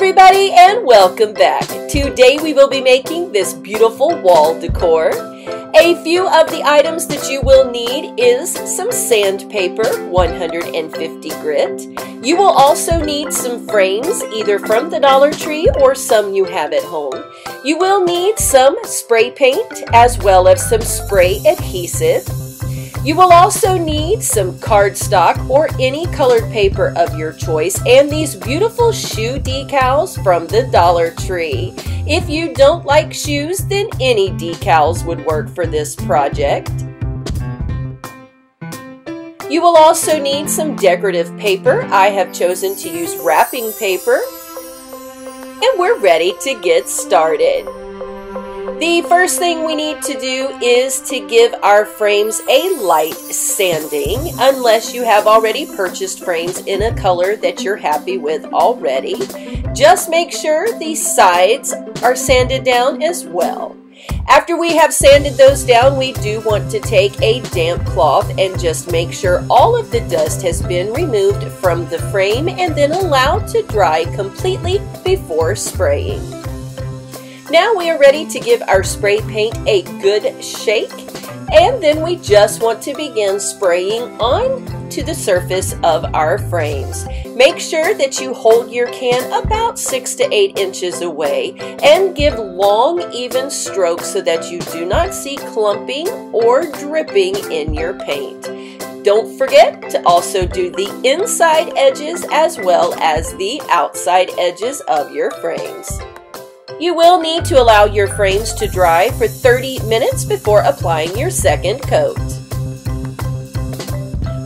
everybody, and welcome back. Today we will be making this beautiful wall decor. A few of the items that you will need is some sandpaper, 150 grit. You will also need some frames, either from the Dollar Tree or some you have at home. You will need some spray paint as well as some spray adhesive. You will also need some cardstock or any colored paper of your choice and these beautiful shoe decals from the Dollar Tree. If you don't like shoes, then any decals would work for this project. You will also need some decorative paper. I have chosen to use wrapping paper. And we're ready to get started. The first thing we need to do is to give our frames a light sanding, unless you have already purchased frames in a color that you're happy with already. Just make sure the sides are sanded down as well. After we have sanded those down, we do want to take a damp cloth and just make sure all of the dust has been removed from the frame and then allowed to dry completely before spraying. Now we are ready to give our spray paint a good shake, and then we just want to begin spraying on to the surface of our frames. Make sure that you hold your can about 6 to 8 inches away and give long, even strokes so that you do not see clumping or dripping in your paint. Don't forget to also do the inside edges as well as the outside edges of your frames. You will need to allow your frames to dry for 30 minutes before applying your second coat.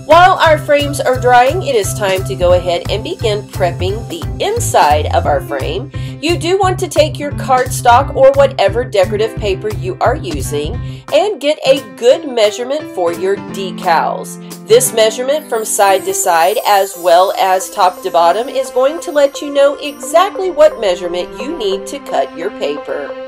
While our frames are drying, it is time to go ahead and begin prepping the inside of our frame. You do want to take your cardstock or whatever decorative paper you are using and get a good measurement for your decals. This measurement from side to side as well as top to bottom is going to let you know exactly what measurement you need to cut your paper.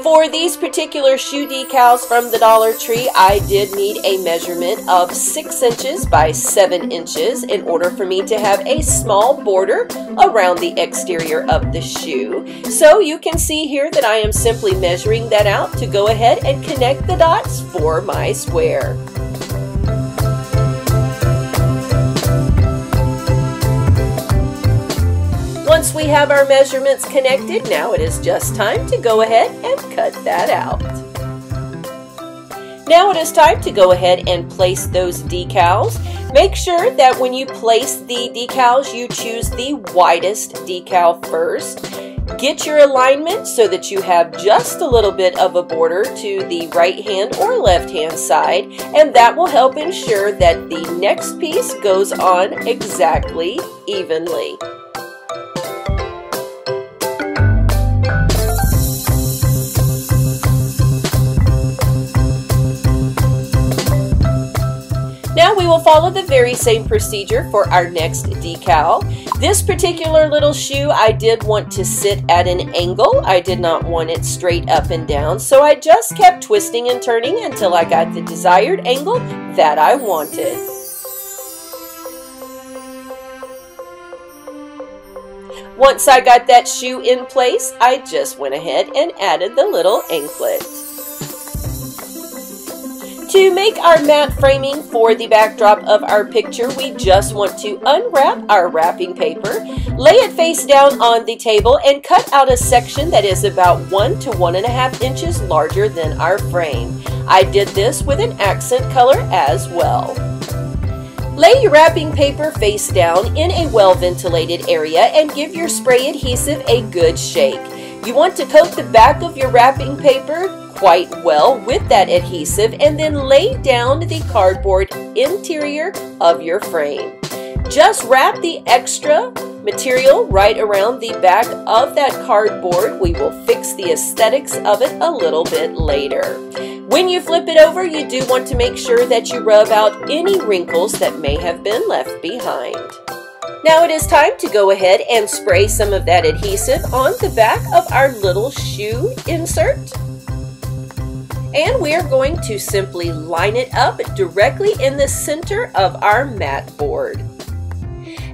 For these particular shoe decals from the Dollar Tree, I did need a measurement of 6 inches by 7 inches in order for me to have a small border around the exterior of the shoe. So you can see here that I am simply measuring that out to go ahead and connect the dots for my square. Once we have our measurements connected, now it is just time to go ahead and cut that out. Now it is time to go ahead and place those decals. Make sure that when you place the decals, you choose the widest decal first. Get your alignment so that you have just a little bit of a border to the right hand or left hand side, and that will help ensure that the next piece goes on exactly evenly. Now we will follow the very same procedure for our next decal. This particular little shoe I did want to sit at an angle. I did not want it straight up and down, so I just kept twisting and turning until I got the desired angle that I wanted. Once I got that shoe in place, I just went ahead and added the little anklet. To make our matte framing for the backdrop of our picture, we just want to unwrap our wrapping paper, lay it face down on the table, and cut out a section that is about 1 to 1.5 inches larger than our frame. I did this with an accent color as well. Lay your wrapping paper face down in a well-ventilated area and give your spray adhesive a good shake. You want to coat the back of your wrapping paper quite well with that adhesive and then lay down the cardboard interior of your frame. Just wrap the extra material right around the back of that cardboard. We will fix the aesthetics of it a little bit later. When you flip it over, you do want to make sure that you rub out any wrinkles that may have been left behind. Now it is time to go ahead and spray some of that adhesive on the back of our little shoe insert. And we are going to simply line it up directly in the center of our mat board.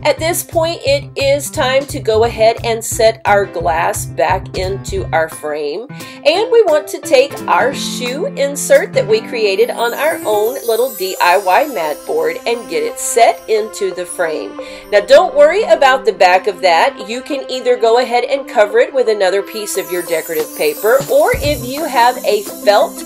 At this point, it is time to go ahead and set our glass back into our frame. And we want to take our shoe insert that we created on our own little DIY mat board and get it set into the frame. Now don't worry about the back of that. You can either go ahead and cover it with another piece of your decorative paper, or if you have a felt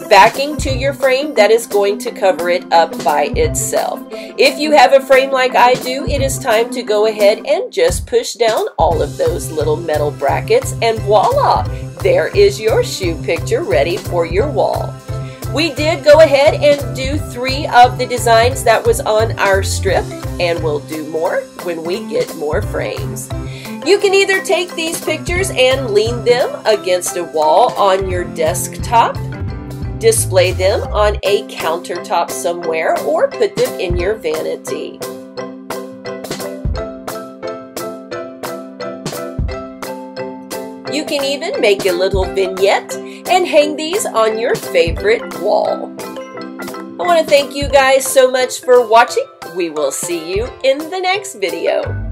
backing to your frame, that is going to cover it up by itself. If you have a frame like I do, it is time to go ahead and just push down all of those little metal brackets, and voila, there is your shoe picture ready for your wall. We did go ahead and do 3 of the designs that was on our strip, and we'll do more when we get more frames. You can either take these pictures and lean them against a wall on your desktop, display them on a countertop somewhere, or put them in your vanity. You can even make a little vignette and hang these on your favorite wall. I want to thank you guys so much for watching. We will see you in the next video.